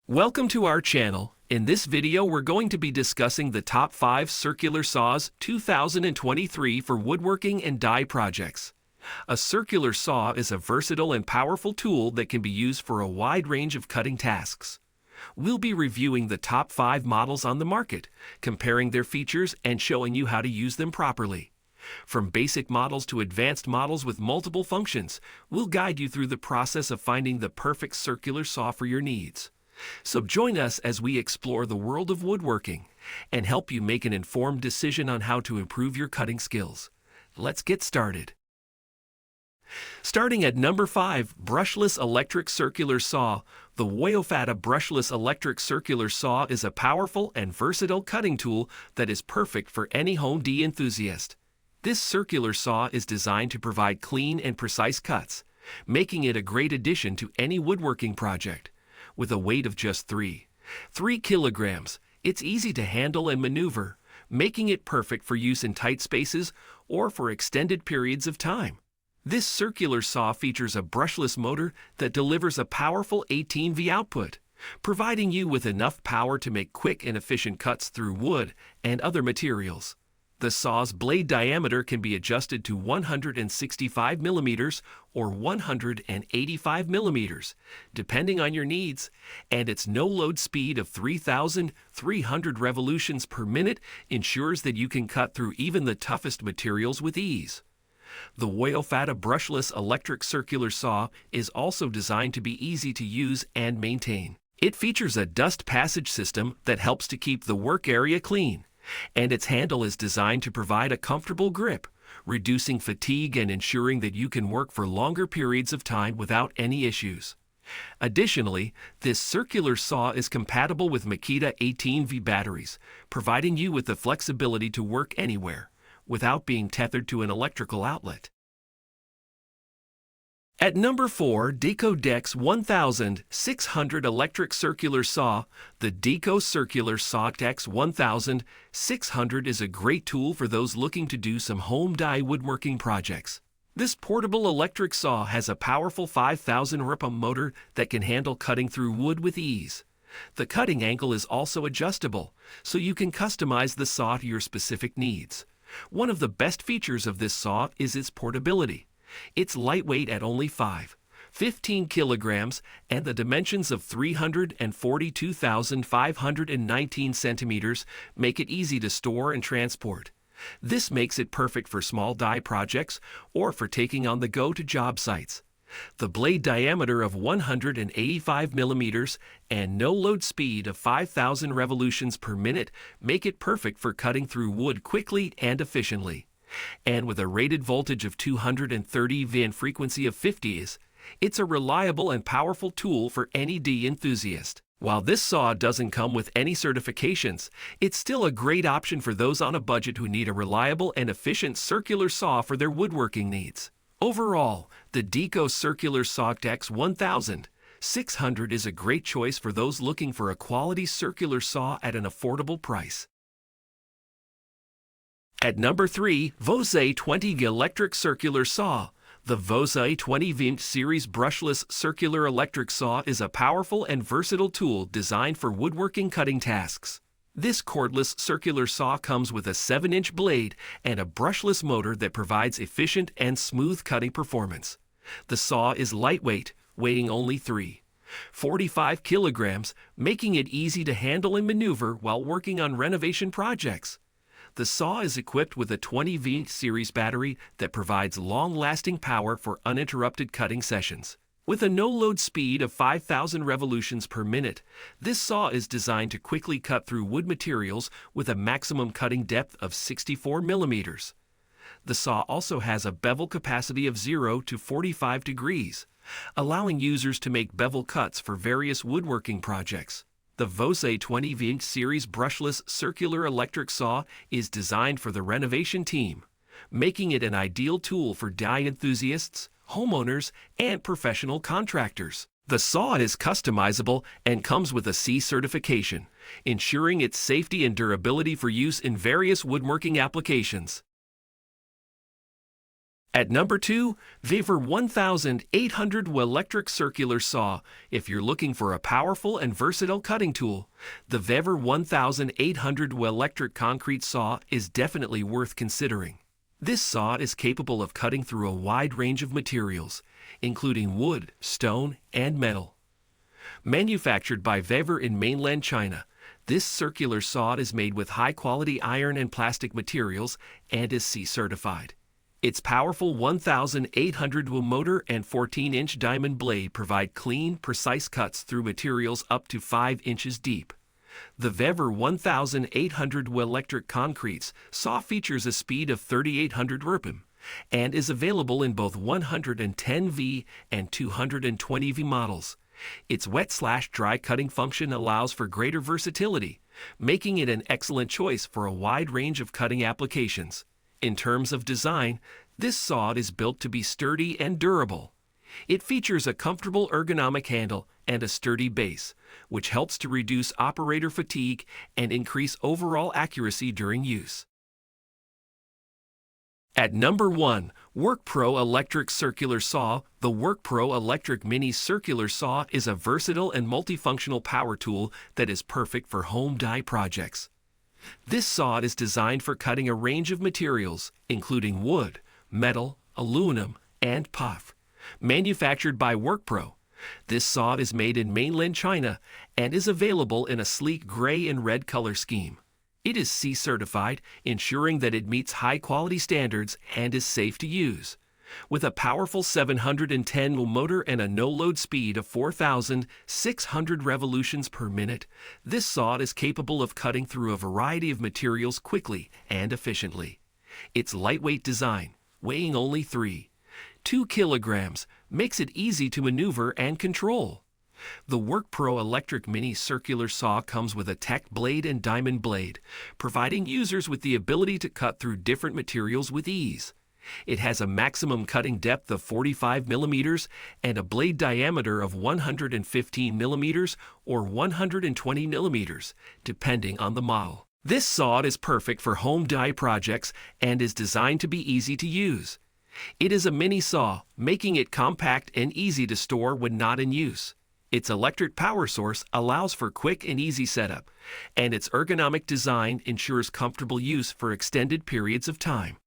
Welcome to our channel. In this video, we're going to be discussing the top 5 circular saws 2023 for woodworking and die projects. A circular saw is a versatile and powerful tool that can be used for a wide range of cutting tasks. We'll be reviewing the top 5 models on the market, comparing their features and showing you how to use them properly. From basic models to advanced models with multiple functions, we'll guide you through the process of finding the perfect circular saw for your needs. So join us as we explore the world of woodworking and help you make an informed decision on how to improve your cutting skills. Let's get started. Starting at number 5, brushless electric circular saw. The WORX brushless electric circular saw is a powerful and versatile cutting tool that is perfect for any home enthusiast. This circular saw is designed to provide clean and precise cuts, making it a great addition to any woodworking project. With a weight of just 3 kilograms, it's easy to handle and maneuver, making it perfect for use in tight spaces or for extended periods of time. This circular saw features a brushless motor that delivers a powerful 18V output, providing you with enough power to make quick and efficient cuts through wood and other materials. The saw's blade diameter can be adjusted to 165 millimeters or 185 millimeters, depending on your needs, and its no-load speed of 3,300 revolutions per minute ensures that you can cut through even the toughest materials with ease. The WORX brushless electric circular saw is also designed to be easy to use and maintain. It features a dust passage system that helps to keep the work area clean, and its handle is designed to provide a comfortable grip, reducing fatigue and ensuring that you can work for longer periods of time without any issues. Additionally, this circular saw is compatible with Makita 18V batteries, providing you with the flexibility to work anywhere without being tethered to an electrical outlet. At number 4, WORX 1600 electric circular saw. The WORX circular saw WORX 1600 is a great tool for those looking to do some home die woodworking projects. This portable electric saw has a powerful 5,000 RPM motor that can handle cutting through wood with ease. The cutting angle is also adjustable, so you can customize the saw to your specific needs. One of the best features of this saw is its portability. It's lightweight at only 15 kilograms, and the dimensions of 342,519 centimeters make it easy to store and transport. This makes it perfect for small die projects or for taking on the go to job sites. The blade diameter of 185 millimeters and no-load speed of 5,000 revolutions per minute make it perfect for cutting through wood quickly and efficiently. And with a rated voltage of 230 V and frequency of 50s, it's a reliable and powerful tool for any die enthusiast. While this saw doesn't come with any certifications, it's still a great option for those on a budget who need a reliable and efficient circular saw for their woodworking needs. Overall, the WORX circular saw WORX 1600 is a great choice for those looking for a quality circular saw at an affordable price. At number 3, Vose 20V electric circular saw. The Vose 20V series brushless circular electric saw is a powerful and versatile tool designed for woodworking cutting tasks. This cordless circular saw comes with a 7-inch blade and a brushless motor that provides efficient and smooth cutting performance. The saw is lightweight, weighing only 45 kilograms, making it easy to handle and maneuver while working on renovation projects. The saw is equipped with a 20V series battery that provides long-lasting power for uninterrupted cutting sessions. With a no-load speed of 5,000 revolutions per minute, this saw is designed to quickly cut through wood materials with a maximum cutting depth of 64 millimeters. The saw also has a bevel capacity of 0 to 45 degrees, allowing users to make bevel cuts for various woodworking projects. The Vose 20V series brushless circular electric saw is designed for the renovation team, making it an ideal tool for die enthusiasts, homeowners, and professional contractors. The saw is customizable and comes with a C certification, ensuring its safety and durability for use in various woodworking applications. At number 2, Vose 1800 electric circular saw. If you're looking for a powerful and versatile cutting tool, the Vose 1800 electric concrete saw is definitely worth considering. This saw is capable of cutting through a wide range of materials, including wood, stone, and metal. Manufactured by Vose in mainland China, this circular saw is made with high-quality iron and plastic materials and is CE certified. Its powerful 1800W motor and 14-inch diamond blade provide clean, precise cuts through materials up to 5 inches deep. The Vose 1800W electric concrete saw features a speed of 3800 RPM and is available in both 110V and 220V models. Its wet/dry cutting function allows for greater versatility, making it an excellent choice for a wide range of cutting applications. In terms of design, this saw is built to be sturdy and durable. It features a comfortable ergonomic handle and a sturdy base, which helps to reduce operator fatigue and increase overall accuracy during use. At number 1, WorkPro Electric Circular Saw. The WorkPro Electric Mini Circular Saw is a versatile and multifunctional power tool that is perfect for home die projects. This saw is designed for cutting a range of materials, including wood, metal, aluminum, and puff. Manufactured by WorkPro, this saw is made in mainland China and is available in a sleek gray and red color scheme. It is CE certified, ensuring that it meets high-quality standards and is safe to use. With a powerful 710 motor and a no-load speed of 4,600 revolutions per minute, this saw is capable of cutting through a variety of materials quickly and efficiently. Its lightweight design, weighing only 3.2 kilograms, makes it easy to maneuver and control. The WorkPro Electric Mini Circular Saw comes with a tech blade and diamond blade, providing users with the ability to cut through different materials with ease. It has a maximum cutting depth of 45 millimeters and a blade diameter of 115 millimeters or 120 millimeters, depending on the model. This saw is perfect for home die projects and is designed to be easy to use. It is a mini saw, making it compact and easy to store when not in use. Its electric power source allows for quick and easy setup, and its ergonomic design ensures comfortable use for extended periods of time.